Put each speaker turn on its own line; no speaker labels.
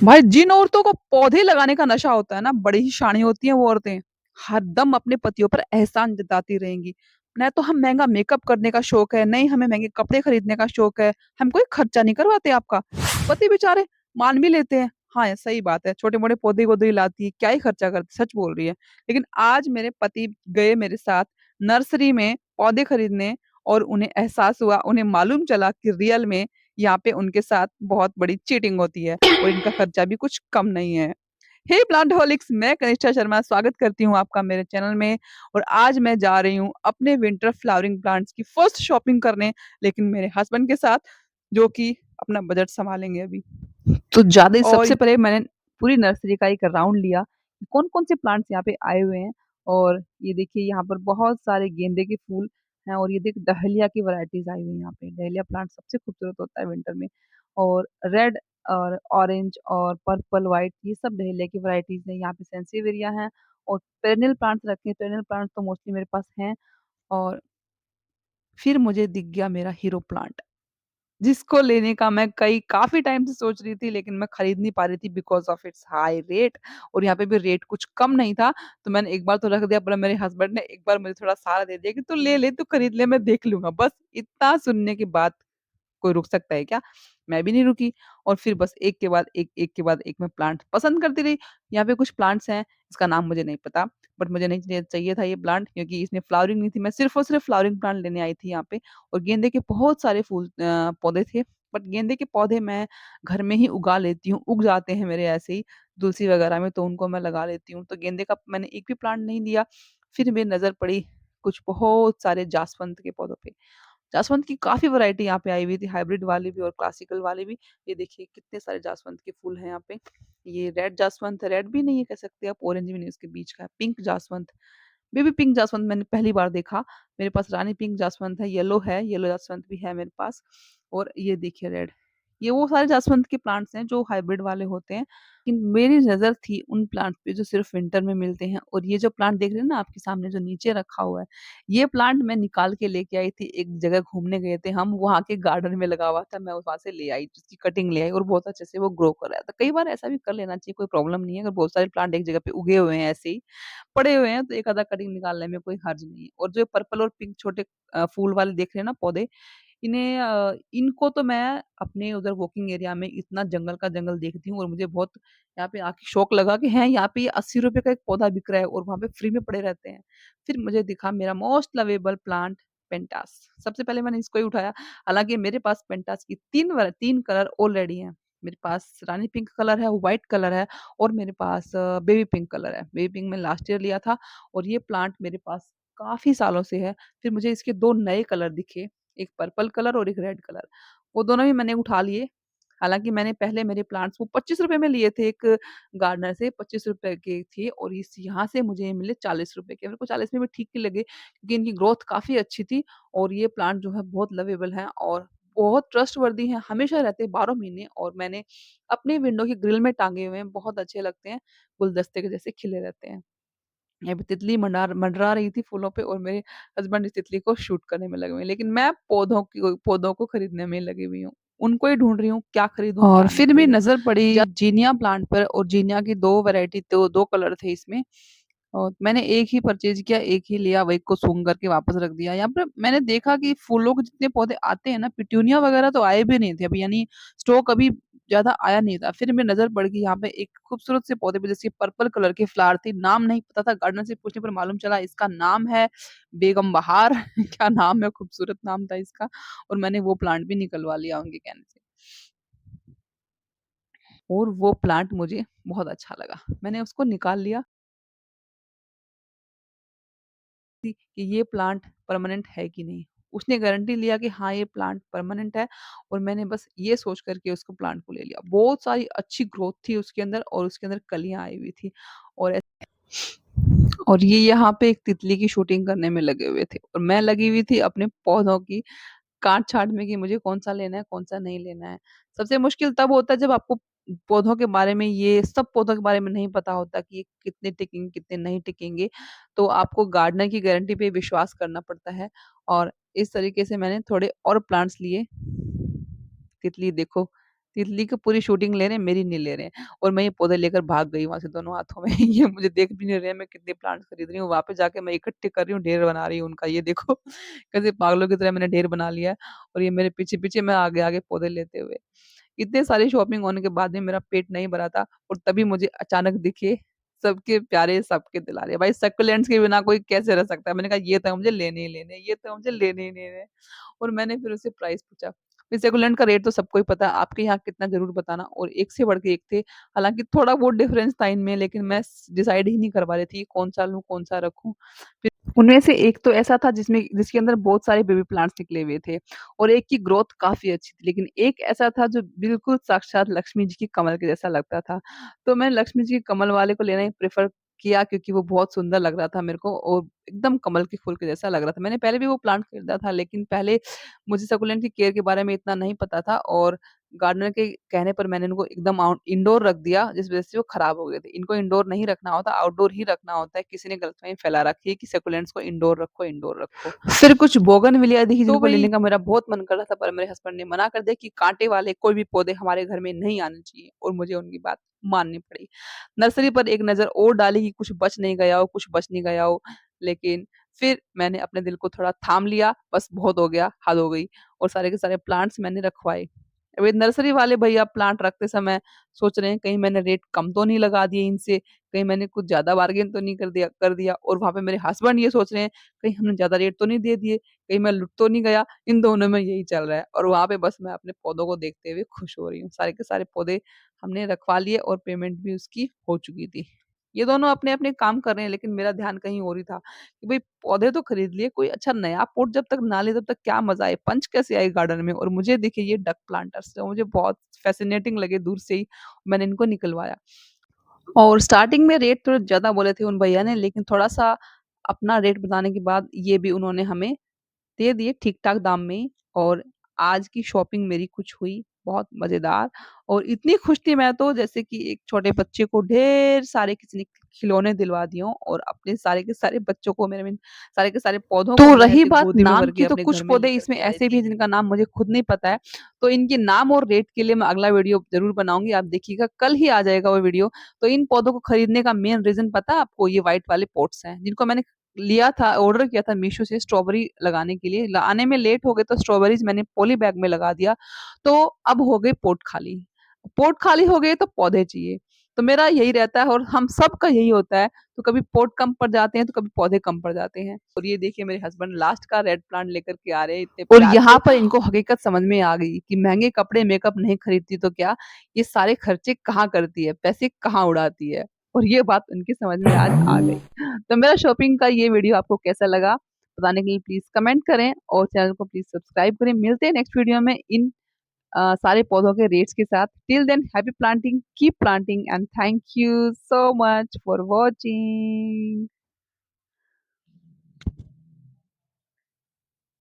भाई जिन औरतों को पौधे लगाने का नशा होता है ना, बड़ी ही शानी होती हैं वो औरतें। हरदम अपने पतियों पर एहसान जताती रहेंगी। न तो हम महंगा मेकअप करने का शौक है, नहीं हमें महंगे कपड़े खरीदने का शौक है। हम कोई खर्चा नहीं करवाते आपका। पति बेचारे मान भी लेते हैं। हाँ ये सही बात है, छोटे मोटे पौधे वौधे ही लाती है, क्या ही खर्चा करती, सच बोल रही है। लेकिन आज मेरे पति गए मेरे साथ नर्सरी में पौधे खरीदने, और उन्हें एहसास हुआ, उन्हें मालूम चला कि रियल में यहाँ पे उनके साथ बहुत बड़ी चीटिंग होती है और इनका खर्चा भी कुछ कम नहीं है। हे प्लांटहॉलिक्स, मैं कनिष्ठा शर्मा स्वागत करती हूँ आपका मेरे चैनल में। और आज मैं जा रही हूँ अपने विंटर फ्लावरिंग प्लांट्स की फर्स्ट शॉपिंग करने, लेकिन मेरे हस्बैंड के साथ, जो कि अपना बजट संभालेंगे अभी। तो ज्यादा ही
और
सबसे पहले मैंने पूरी नर्सरी का एक राउंड लिया, कौन कौन से प्लांट्स यहाँ पे आए हुए हैं। और ये देखिए यहाँ पर बहुत सारे गेंदे के फूल हैं, और ये देख डहलिया की वैरायटीज आई हुई हैं। यहाँ पे डहलिया प्लांट सबसे खूबसूरत होता है विंटर में। और रेड और ऑरेंज और पर्पल वाइट, ये सब डहेलिया की वैरायटीज हैं। यहाँ पे सेंसिवेरिया हैं, और पेरेनियल प्लांट्स रखे हैं। पेरेनियल प्लांट्स तो मोस्टली मेरे पास हैं। और फिर मुझे दिख गया मेरा हीरो प्लांट, जिसको लेने का मैं कई काफी टाइम से सोच रही थी, लेकिन मैं खरीद नहीं पा रही थी because of its high rate. और यहाँ पे भी रेट कुछ कम नहीं था। तो मैंने एक बार तो रख दिया, पर मेरे हस्बैंड ने एक बार मुझे थोड़ा सहारा दे दिया कि तू ले ले, तू खरीद ले, मैं देख लूंगा। बस इतना सुनने के बाद कोई रुक सकता है क्या? मैं भी नहीं रुकी। और फिर बस एक के बाद एक के बाद एक मैं प्लांट पसंद करती रही। यहाँ पे कुछ प्लांट्स हैं, इसका नाम मुझे नहीं पता, बट मुझे नहीं चाहिए था ये प्लांट, क्योंकि इसमें फ्लावरिंग नहीं थी। मैं सिर्फ और सिर्फ फ्लावरिंग प्लांट लेने आई थी यहाँ पे। और गेंदे के बहुत सारे पौधे थे। बट गेंदे के पौधे मैं घर में ही उगा लेती हूँ, उग जाते हैं मेरे ऐसे ही तुलसी वगैरह में, तो उनको मैं लगा लेती हूँ। तो गेंदे का मैंने एक भी प्लांट नहीं लिया। फिर मेरी नजर पड़ी कुछ बहुत सारे जासवंत के पौधों पे। जासवंत की काफ़ी वैरायटी यहाँ पे आई हुई थी, हाइब्रिड वाली भी और क्लासिकल वाली भी। ये देखिए कितने सारे जासवंत के फूल हैं यहाँ पे। ये रेड जासवंत है, रेड भी नहीं है कह सकते आप, ऑरेंज भी नहीं, उसके बीच का है। पिंक जासवंत, बेबी पिंक जासवंत मैंने पहली बार देखा। मेरे पास रानी पिंक जासवंत है, येलो जासवंत भी है मेरे पास। और ये देखिए रेड, ये वो सारे जासवंत के प्लांट्स हैं जो हाइब्रिड वाले होते हैं। लेकिन मेरी नज़र थी उन प्लांट पे जो सिर्फ विंटर में मिलते हैं। और ये जो प्लांट देख रहे हैं ना आपके सामने जो नीचे रखा हुआ है, ये प्लांट मैं निकाल के लेके आई थी। एक जगह घूमने गए थे हम, वहाँ के गार्डन में लगा हुआ था, मैं वहां से ले आई, जिसकी कटिंग ले आई, और बहुत अच्छे से वो ग्रो कर रहा था। कई बार ऐसा भी कर लेना चाहिए, कोई प्रॉब्लम नहीं है। अगर बहुत सारे प्लांट एक जगह पे उगे हुए हैं ऐसे ही पड़े हुए हैं, तो एक आधा कटिंग निकालने में कोई हर्ज नहीं है। और जो पर्पल और पिंक छोटे फूल वाले देख रहे हैं ना पौधे, इनको तो मैं अपने उधर वॉकिंग एरिया में इतना जंगल का जंगल देखती हूँ, और मुझे बहुत यहाँ पे आके शौक लगा कि है यहाँ पे ये 80 रुपए का एक पौधा बिक रहा है, और वहां पे फ्री में पड़े रहते हैं। फिर मुझे दिखा मेरा मोस्ट लवेबल प्लांट, पेंटास। सबसे पहले मैंने इसको ही उठाया। हालांकि मेरे पास पेंटास की तीन कलर ऑलरेडी हैं। मेरे पास रानी पिंक कलर है, व्हाइट कलर है, और मेरे पास बेबी पिंक कलर है। बेबी पिंक में लास्ट ईयर लिया था, और ये प्लांट मेरे पास काफी सालों से है। फिर मुझे इसके दो नए कलर दिखे, एक पर्पल कलर और एक रेड कलर। वो दोनों भी मैंने उठा लिए। हालांकि मैंने पहले मेरे प्लांट्स वो 25 रुपए में लिए थे, एक गार्डनर से 25 रुपए के थे, और इस यहाँ से मुझे ये मिले 40 रुपए के। मेरे को 40 में भी ठीक ही लगे, क्योंकि इनकी ग्रोथ काफी अच्छी थी। और ये प्लांट जो है बहुत लवेबल है, और बहुत ट्रस्ट वर्दी है, हमेशा रहते हैं 12 महीने। और मैंने अपने विंडो की ग्रिल में टांगे हुए हैं, बहुत अच्छे लगते हैं, गुलदस्ते के जैसे खिले रहते हैं। यहाँ पे तितली मंडरा रही थी फूलों पे, और मेरे हस्बैंड इस तितली को शूट करने में लगे हुए हैं। लेकिन मैं पौधों को खरीदने में लगी हुई हूँ। उनको ही ढूंढ रही हूँ क्या खरीदूं
और
क्या नहीं
फिर भी
खरीदूं।
नज़र पड़ी
जब जीनिया प्लांट पर, और जीनिया की दो वैरायटी, तो दो कलर थे इसमें। और मैंने एक ही परचेज किया, एक ही लिया, वही को सूंघ करके वापस रख दिया। यहाँ पर मैंने देखा कि फूलों के जितने पौधे आते हैं ना, पिटूनिया वगैरह तो आए भी नहीं थे अभी, यानी स्टॉक अभी ज्यादा आया नहीं था। फिर मेरी नजर पड़ गई यहाँ पे एक खूबसूरत से पौधे पे, जैसे पर्पल कलर की फ्लावर थी। नाम नहीं पता था, गार्डनर से पूछने पर मालूम चला इसका नाम है बेगम बहार। क्या नाम है, खूबसूरत नाम था इसका। और मैंने वो प्लांट भी निकलवा लिया उनके कहने से। और वो प्लांट मुझे बहुत अच्छा लगा, मैंने उसको निकाल लिया कि ये प्लांट परमानेंट है कि नहीं। उसने गारंटी लिया कि हाँ ये प्लांट परमानेंट है, और मैंने बस ये सोच करके उसको प्लांट को ले लिया। बहुत सारी अच्छी ग्रोथ थी उसके अंदर, और उसके अंदर कलियां आई हुई थी। और और ये यहाँ पे एक तितली की शूटिंग करने में लगे हुए थे, और मैं लगी हुई थी अपने पौधों की काट छांट में कि मुझे कौन सा लेना है, कौन सा नहीं लेना है। सबसे मुश्किल तब होता है जब आपको पौधों के बारे में, ये सब पौधों के बारे में नहीं पता होता कि ये कितने टिकेंगे कितने नहीं टिकेंगे। तो आपको गार्डनर की गारंटी पे विश्वास करना पड़ता है। और इस तरीके से मैंने थोड़े और प्लांट्स लिए। तितली देखो तितली की पूरी शूटिंग ले रहे हैं, मेरी नहीं ले रहे हैं और मैं ये पौधे लेकर भाग गई वहाँ से दोनों हाथों में। ये मुझे देख भी नहीं रहे हैं मैं कितने प्लांट्स खरीद रही हूँ, वहाँ पे जाके मैं इकट्ठे कर रही हूँ, ढेर बना रही हूँ उनका। ये देखो कैसे पागलों की तरह मैंने ढेर बना लिया है और ये मेरे पीछे-पीछे मैं आगे-आगे पौधे लेते हुए। इतने सारी शॉपिंग होने के बाद भी मेरा पेट नहीं भरा था और तभी मुझे अचानक दिखे सबके प्यारे सबके दुलारे। भाई सक्यूलेंट्स के बिना कोई कैसे रह सकता है? मैंने कहा ये तो मुझे लेने ही लेने हैं, ये तो मुझे लेने ही लेने हैं और मैंने फिर उससे प्राइस पूछा। फिर सेकुलेंट का रेट तो सबको ही पता है, आपके यहाँ कितना ज़रूर बताना और एक से बढ़ के एक थे। हालाँकि थोड़ा बहुत डिफरेंस था इनमें लेकिन मैं डिसाइड ही नहीं कर पा रही थी कौन-सा लूँ, कौन-सा रखूँ। फिर उनमें से एक तो ऐसा था जिसके अंदर बहुत सारे बेबी प्लांट्स निकले हुए थे और एक की ग्रोथ काफ़ी अच्छी थी, लेकिन एक ऐसा था जो बिल्कुल साक्षात लक्ष्मी जी की कमल के जैसा लगता था। तो मैंने लक्ष्मी जी के कमल वाले को लेना ही प्रेफ़र किया क्योंकि वो बहुत सुंदर लग रहा था मेरे को और एकदम कमल के फूल के जैसा लग रहा था। मैंने पहले भी वो प्लांट खरीदा था लेकिन पहले मुझे सकुलेंट की केयर के बारे में इतना नहीं पता था और गार्डनर के कहने पर मैंने इनको एकदम इंडोर रख दिया जिस वज़ह से वो खराब हो गए थे। इनको इंडोर नहीं रखना होता, आउटडोर ही रखना होता है। किसी ने गलतफ़हमी फैला रखी है कि सकुलेंट्स को इंडोर रखो। फिर कुछ बोगनविलिया दिखी जिनको लेने का मेरा बहुत मन कर रहा था पर मेरे हस्बैंड ने मना कर दिया कि काँटे वाले कोई भी पौधे हमारे घर में नहीं आने चाहिए और मुझे उनकी बात माननी पड़ी। नर्सरी पर एक नज़र और डाली कि कुछ बच नहीं गया हो, कुछ बच नहीं गया हो, लेकिन फिर मैंने अपने दिल को थोड़ा थाम लिया, बस बहुत हो गया, हद हो गई और सारे के सारे प्लांट्स मैंने रखवाए। अब ये नर्सरी वाले भैया प्लांट रखते समय सोच रहे हैं कहीं मैंने रेट कम तो नहीं लगा दिए इनसे, कहीं मैंने कुछ ज़्यादा बार्गेन तो नहीं कर दिया और वहाँ पे मेरे हस्बैंड ये सोच रहे हैं कहीं हमने ज़्यादा रेट तो नहीं दे दिए, कहीं मैं लुट तो नहीं गया, इन दोनों में यही चल रहा है और वहाँ पे बस मैं अपने पौधों को देखते हुए खुश हो रही हूँ। सारे के सारे पौधे हमने रखवा लिए और पेमेंट भी उसकी हो चुकी थी। ये दोनों अपने-अपने काम कर रहे हैं लेकिन मेरा ध्यान कहीं और ही था कि भई पौधे तो खरीद लिए, कोई अच्छा नया पॉट जब तक ना ले तब तक क्या मज़ा है, पंच कैसे आए गार्डन में और मुझे दिखे ये डक प्लांटर्स जो मुझे बहुत फ़ैसिनेटिंग लगे दूर से ही, मैंने इनको निकलवाया। और स्टार्टिंग में रेट थोड़े ज़्यादा बोले थे उन भैया ने लेकिन थोड़ा-सा अपना रेट बताने के बाद ये भी उन्होंने हमें दे दिए ठीक-ठाक दाम में और आज की शॉपिंग मेरी कुछ हुई बहुत मज़ेदार और इतनी खुश थी मैं तो जैसे कि एक छोटे बच्चे को ढेर सारे किसी ने खिलौने दिलवा दिए हों और अपने सारे के सारे बच्चों को मेरे मीन सारे के सारे पौधों को
तो
मैं
रही
ऐसे
बात
गोदी में
नाम
भर के
की, तो
अपने
कुछ
घर में
पौधे
लेकर
इसमें
के आ रही
ऐसे भी
थी।
हैं जिनका नाम मुझे खुद नहीं पता है। तो इनके नाम और रेट के लिए मैं अगला वीडियो ज़रूर बनाऊँगी, आप देखिएगा कल ही आ जाएगा वो वीडियो। तो इन पौधों को खरीदने का मेन रीज़न पता है आपको? ये व्हाइट वाले पॉट्स हैं, जिनको मैंने लिया था ऑर्डर किया था मीशो से स्ट्रॉबेरी लगाने के लिए। आने में लेट हो गए तो स्ट्रॉबेरीज़ मैंने पॉली बैग में लगा दिया, तो अब हो गए पॉट खाली। पॉट खाली हो गए तो पौधे चाहिए। तो मेरा यही रहता है और हम सबका यही होता है, तो कभी पॉट कम पड़ जाते हैं, तो कभी पौधे कम पड़ जाते हैं। और ये देखिए मेरे हस्बैंड लास्ट का रेड प्लांट लेकर के आ रहे हैं इतने
और
प्यार
यहाँ
से।
पर इनको हकीकत समझ में आ गई कि महँगे कपड़े, मेकअप नहीं खरीदती तो क्या, ये सारे खर्चे कहाँ करती है, पैसे कहाँ उड़ाती है। और ये बात उनकी समझ में आज आ गई। तो मेरा शॉपिंग का ये वीडियो आपको कैसा लगा? बताने के लिए प्लीज़ कमेंट करें और चैनल को प्लीज़ सब्सक्राइब करें। मिलते हैं नेक्स्ट वीडियो में इन सारे पौधों के रेट्स के साथ। Till than happy planting, keep planting and thank you so much for watching.